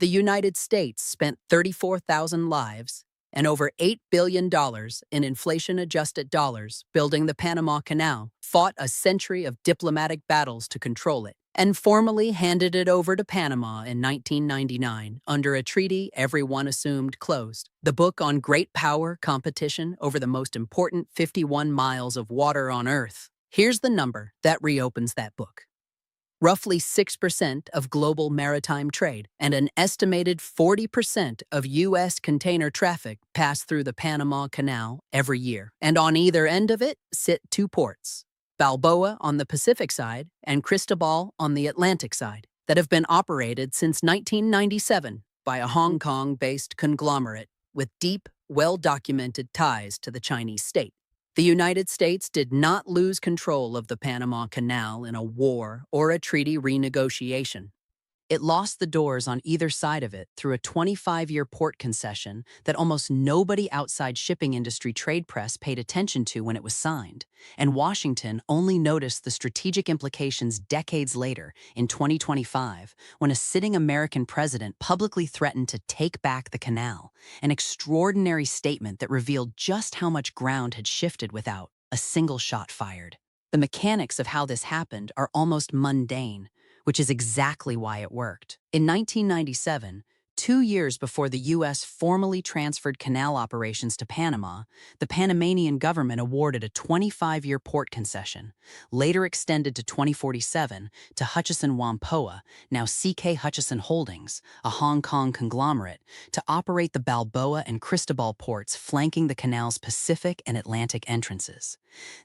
The United States spent 34,000 lives and over $8 billion in inflation-adjusted dollars building the Panama Canal, fought a century of diplomatic battles to control it, and formally handed it over to Panama in 1999 under a treaty everyone assumed closed. The book on great power competition over the most important 51 miles of water on Earth. Here's the number that reopens that book. Roughly 6% of global maritime trade and an estimated 40% of U.S. container traffic pass through the Panama Canal every year. And on either end of it sit two ports, Balboa on the Pacific side and Cristobal on the Atlantic side, that have been operated since 1997 by a Hong Kong-based conglomerate with deep, well-documented ties to the Chinese state. The United States did not lose control of the Panama Canal in a war or a treaty renegotiation. It lost the doors on either side of it through a 25-year port concession that almost nobody outside shipping industry trade press paid attention to when it was signed, and Washington only noticed the strategic implications decades later, in 2025, when a sitting American president publicly threatened to take back the canal, an extraordinary statement that revealed just how much ground had shifted without a single shot fired. The mechanics of how this happened are almost mundane, which is exactly why it worked. In 1997, 2 years before the U.S. formally transferred canal operations to Panama, the Panamanian government awarded a 25-year port concession, later extended to 2047, to Hutchison Whampoa, now CK Hutchison Holdings, a Hong Kong conglomerate, to operate the Balboa and Cristobal ports flanking the canal's Pacific and Atlantic entrances.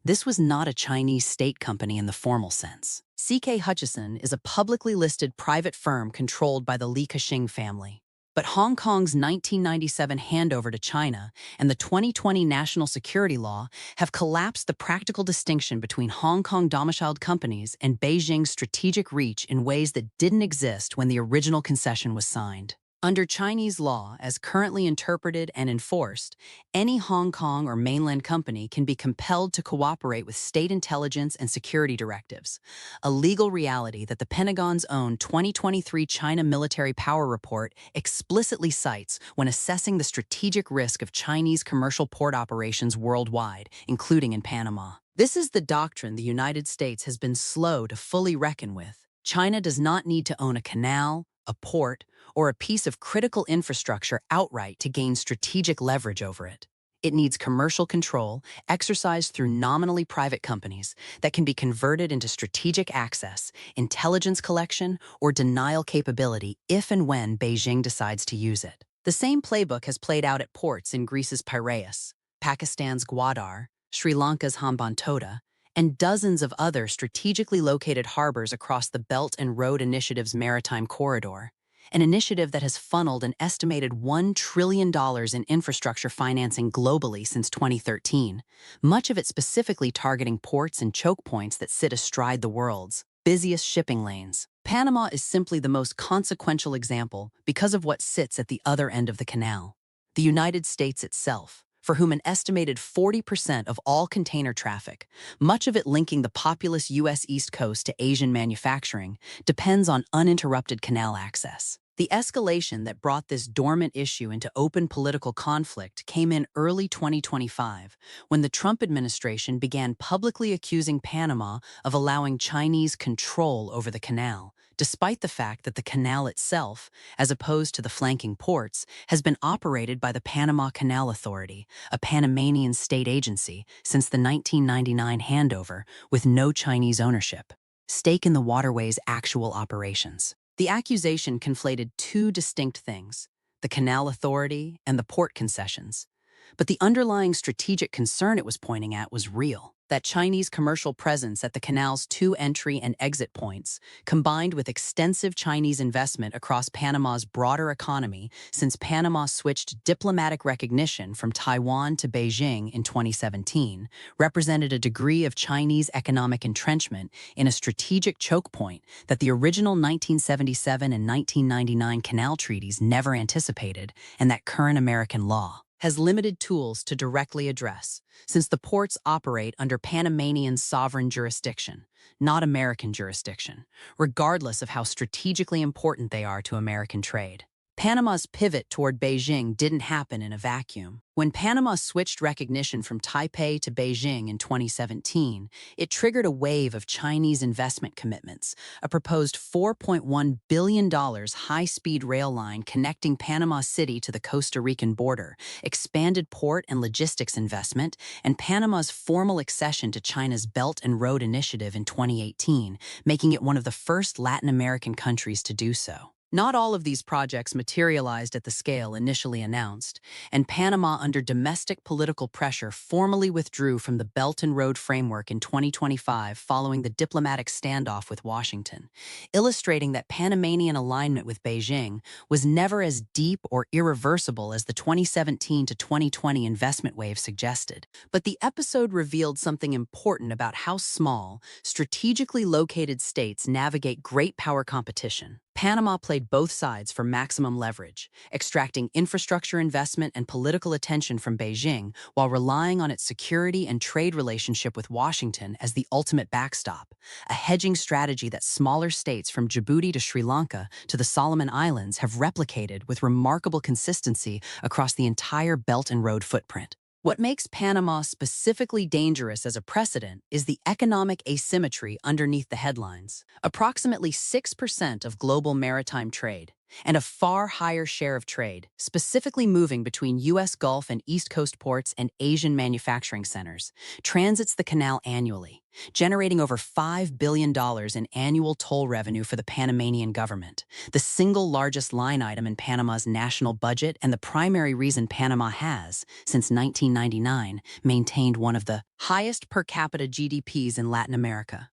This was not a Chinese state company in the formal sense. CK Hutchison is a publicly listed private firm controlled by the Li Ka-shing family. But Hong Kong's 1997 handover to China and the 2020 national security law have collapsed the practical distinction between Hong Kong domiciled companies and Beijing's strategic reach in ways that didn't exist when the original concession was signed. Under Chinese law, as currently interpreted and enforced, any Hong Kong or mainland company can be compelled to cooperate with state intelligence and security directives, a legal reality that the Pentagon's own 2023 China Military Power Report explicitly cites when assessing the strategic risk of Chinese commercial port operations worldwide, including in Panama. This is the doctrine the United States has been slow to fully reckon with. China does not need to own a canal, a port, or a piece of critical infrastructure outright to gain strategic leverage over it. It needs commercial control exercised through nominally private companies that can be converted into strategic access, intelligence collection, or denial capability if and when Beijing decides to use it. The same playbook has played out at ports in Greece's Piraeus, Pakistan's Gwadar, Sri Lanka's Hambantota, and dozens of other strategically located harbors across the Belt and Road Initiative's Maritime corridor, an initiative that has funneled an estimated $1 trillion in infrastructure financing globally since 2013, much of it specifically targeting ports and chokepoints that sit astride the world's busiest shipping lanes. Panama is simply the most consequential example because of what sits at the other end of the canal. The United States itself, for whom an estimated 40% of all container traffic, much of it linking the populous U.S. East Coast to Asian manufacturing, depends on uninterrupted canal access. The escalation that brought this dormant issue into open political conflict came in early 2025, when the Trump administration began publicly accusing Panama of allowing Chinese control over the canal, despite the fact that the canal itself, as opposed to the flanking ports, has been operated by the Panama Canal Authority, a Panamanian state agency, since the 1999 handover, with no Chinese ownership. Stake in the waterway's actual operations. The accusation conflated two distinct things, the Canal Authority and the port concessions. But the underlying strategic concern it was pointing at was real. That Chinese commercial presence at the canal's 2 entry and exit points, combined with extensive Chinese investment across Panama's broader economy since Panama switched diplomatic recognition from Taiwan to Beijing in 2017, represented a degree of Chinese economic entrenchment in a strategic choke point that the original 1977 and 1999 canal treaties never anticipated, and that current American law has limited tools to directly address, since the ports operate under Panamanian sovereign jurisdiction, not American jurisdiction, regardless of how strategically important they are to American trade. Panama's pivot toward Beijing didn't happen in a vacuum. When Panama switched recognition from Taipei to Beijing in 2017, it triggered a wave of Chinese investment commitments. A proposed $4.1 billion high-speed rail line connecting Panama City to the Costa Rican border, expanded port and logistics investment, and Panama's formal accession to China's Belt and Road Initiative in 2018, making it one of the first Latin American countries to do so. Not all of these projects materialized at the scale initially announced, and Panama, under domestic political pressure, formally withdrew from the Belt and Road Framework in 2025 following the diplomatic standoff with Washington, illustrating that Panamanian alignment with Beijing was never as deep or irreversible as the 2017 to 2020 investment wave suggested. But the episode revealed something important about how small, strategically located states navigate great power competition. Panama played both sides for maximum leverage, extracting infrastructure investment and political attention from Beijing while relying on its security and trade relationship with Washington as the ultimate backstop, a hedging strategy that smaller states from Djibouti to Sri Lanka to the Solomon Islands have replicated with remarkable consistency across the entire Belt and Road footprint. What makes Panama specifically dangerous as a precedent is the economic asymmetry underneath the headlines. Approximately 6% of global maritime trade, and a far higher share of trade, specifically moving between U.S. Gulf and East Coast ports and Asian manufacturing centers, transits the canal annually, generating over $5 billion in annual toll revenue for the Panamanian government, the single largest line item in Panama's national budget and the primary reason Panama has, since 1999, maintained one of the highest per capita GDPs in Latin America.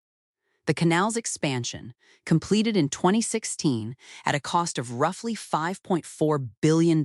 The canal's expansion, completed in 2016 at a cost of roughly $5.4 billion,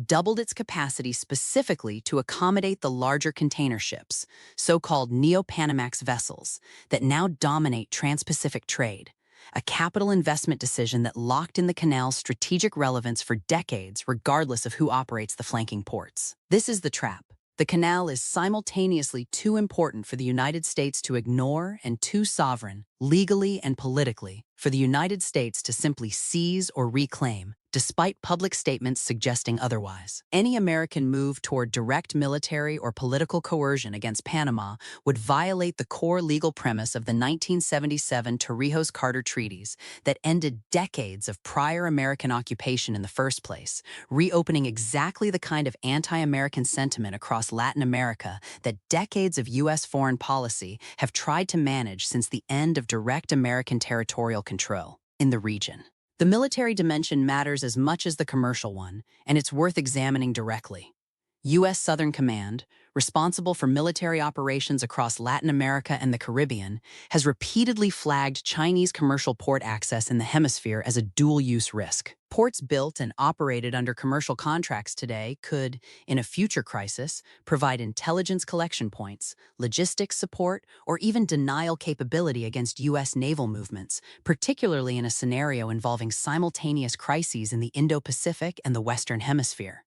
doubled its capacity specifically to accommodate the larger container ships, so-called Neo-Panamax vessels, that now dominate trans-Pacific trade, a capital investment decision that locked in the canal's strategic relevance for decades regardless of who operates the flanking ports. This is the trap. The canal is simultaneously too important for the United States to ignore and too sovereign, legally and politically, for the United States to simply seize or reclaim, despite public statements suggesting otherwise. Any American move toward direct military or political coercion against Panama would violate the core legal premise of the 1977 Torrijos-Carter treaties that ended decades of prior American occupation in the first place, reopening exactly the kind of anti-American sentiment across Latin America that decades of U.S. foreign policy have tried to manage since the end of direct American territorial control in the region. The military dimension matters as much as the commercial one, and it's worth examining directly. U.S. Southern Command, responsible for military operations across Latin America and the Caribbean, has repeatedly flagged Chinese commercial port access in the hemisphere as a dual-use risk. Ports built and operated under commercial contracts today could, in a future crisis, provide intelligence collection points, logistics support, or even denial capability against U.S. naval movements, particularly in a scenario involving simultaneous crises in the Indo-Pacific and the Western Hemisphere.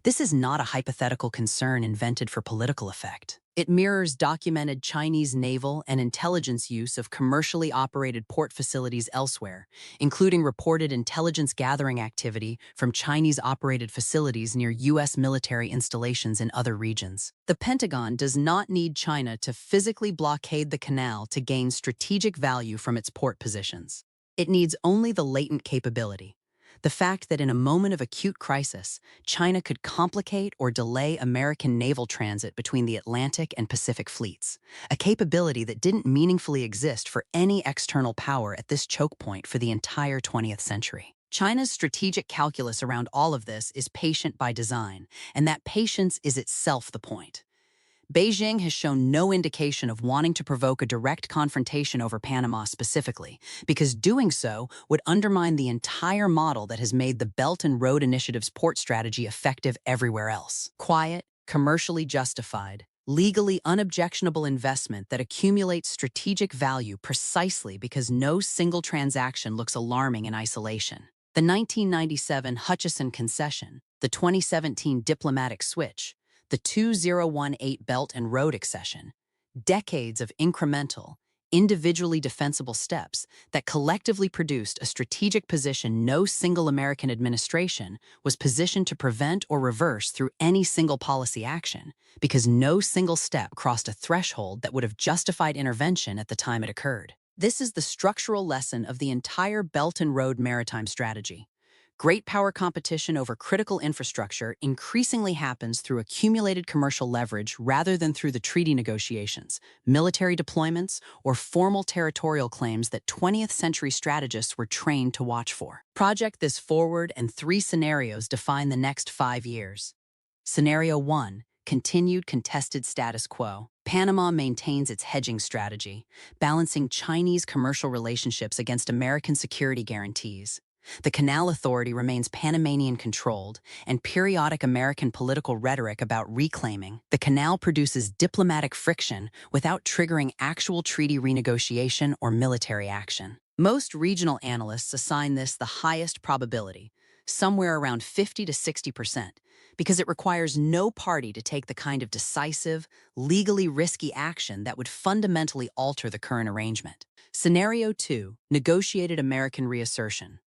This is not a hypothetical concern invented for political effect. It mirrors documented Chinese naval and intelligence use of commercially operated port facilities elsewhere, including reported intelligence gathering activity from Chinese-operated facilities near U.S. military installations in other regions. The Pentagon does not need China to physically blockade the canal to gain strategic value from its port positions. It needs only the latent capability. The fact that in a moment of acute crisis, China could complicate or delay American naval transit between the Atlantic and Pacific fleets, a capability that didn't meaningfully exist for any external power at this choke point for the entire 20th century. China's strategic calculus around all of this is patient by design, and that patience is itself the point. Beijing has shown no indication of wanting to provoke a direct confrontation over Panama specifically, because doing so would undermine the entire model that has made the Belt and Road Initiative's port strategy effective everywhere else. Quiet, commercially justified, legally unobjectionable investment that accumulates strategic value precisely because no single transaction looks alarming in isolation. The 1997 Hutchison concession, the 2017 diplomatic switch, the 2018 Belt and Road accession, decades of incremental, individually defensible steps that collectively produced a strategic position no single American administration was positioned to prevent or reverse through any single policy action, because no single step crossed a threshold that would have justified intervention at the time it occurred. This is the structural lesson of the entire Belt and Road maritime strategy. Great power competition over critical infrastructure increasingly happens through accumulated commercial leverage rather than through the treaty negotiations, military deployments, or formal territorial claims that 20th century strategists were trained to watch for. Project this forward, and 3 scenarios define the next 5 years. Scenario 1. Continued contested status quo. Panama maintains its hedging strategy, balancing Chinese commercial relationships against American security guarantees. The Canal Authority remains Panamanian-controlled, and periodic American political rhetoric about reclaiming the canal produces diplomatic friction without triggering actual treaty renegotiation or military action. Most regional analysts assign this the highest probability, somewhere around 50 to 60%, because it requires no party to take the kind of decisive, legally risky action that would fundamentally alter the current arrangement. Scenario 2. Negotiated American reassertion.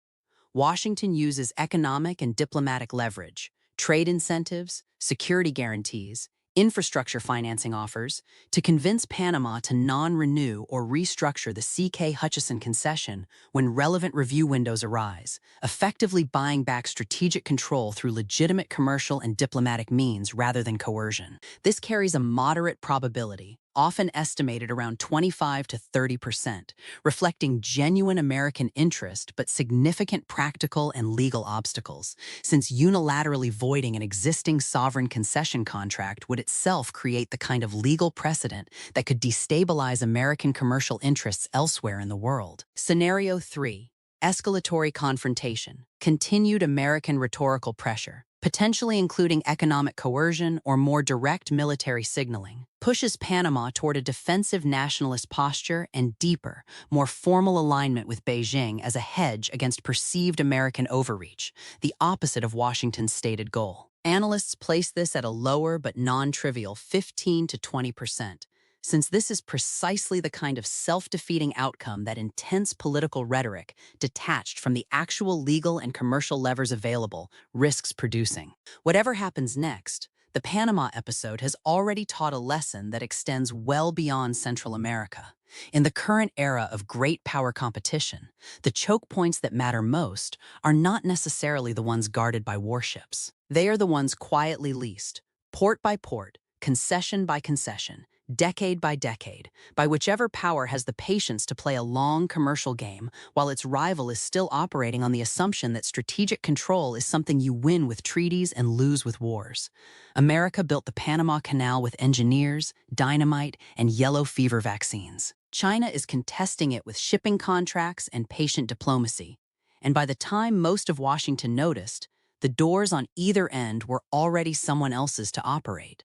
Washington uses economic and diplomatic leverage, trade incentives, security guarantees, infrastructure financing offers to convince Panama to non-renew or restructure the C.K. Hutchison concession when relevant review windows arise, effectively buying back strategic control through legitimate commercial and diplomatic means rather than coercion. This carries a moderate probability, often estimated around 25 to 30%, reflecting genuine American interest but significant practical and legal obstacles, since unilaterally voiding an existing sovereign concession contract would itself create the kind of legal precedent that could destabilize American commercial interests elsewhere in the world. Scenario 3. Escalatory confrontation. Continued American rhetorical pressure, potentially including economic coercion or more direct military signaling, pushes Panama toward a defensive nationalist posture and deeper, more formal alignment with Beijing as a hedge against perceived American overreach, the opposite of Washington's stated goal. Analysts place this at a lower but non-trivial 15 to 20%, since this is precisely the kind of self-defeating outcome that intense political rhetoric, detached from the actual legal and commercial levers available, risks producing. Whatever happens next, the Panama episode has already taught a lesson that extends well beyond Central America. In the current era of great power competition, the choke points that matter most are not necessarily the ones guarded by warships. They are the ones quietly leased, port by port, concession by concession, decade by decade, by whichever power has the patience to play a long commercial game while its rival is still operating on the assumption that strategic control is something you win with treaties and lose with wars. America built the Panama Canal with engineers, dynamite, and yellow fever vaccines. China is contesting it with shipping contracts and patient diplomacy. And by the time most of Washington noticed, the doors on either end were already someone else's to operate.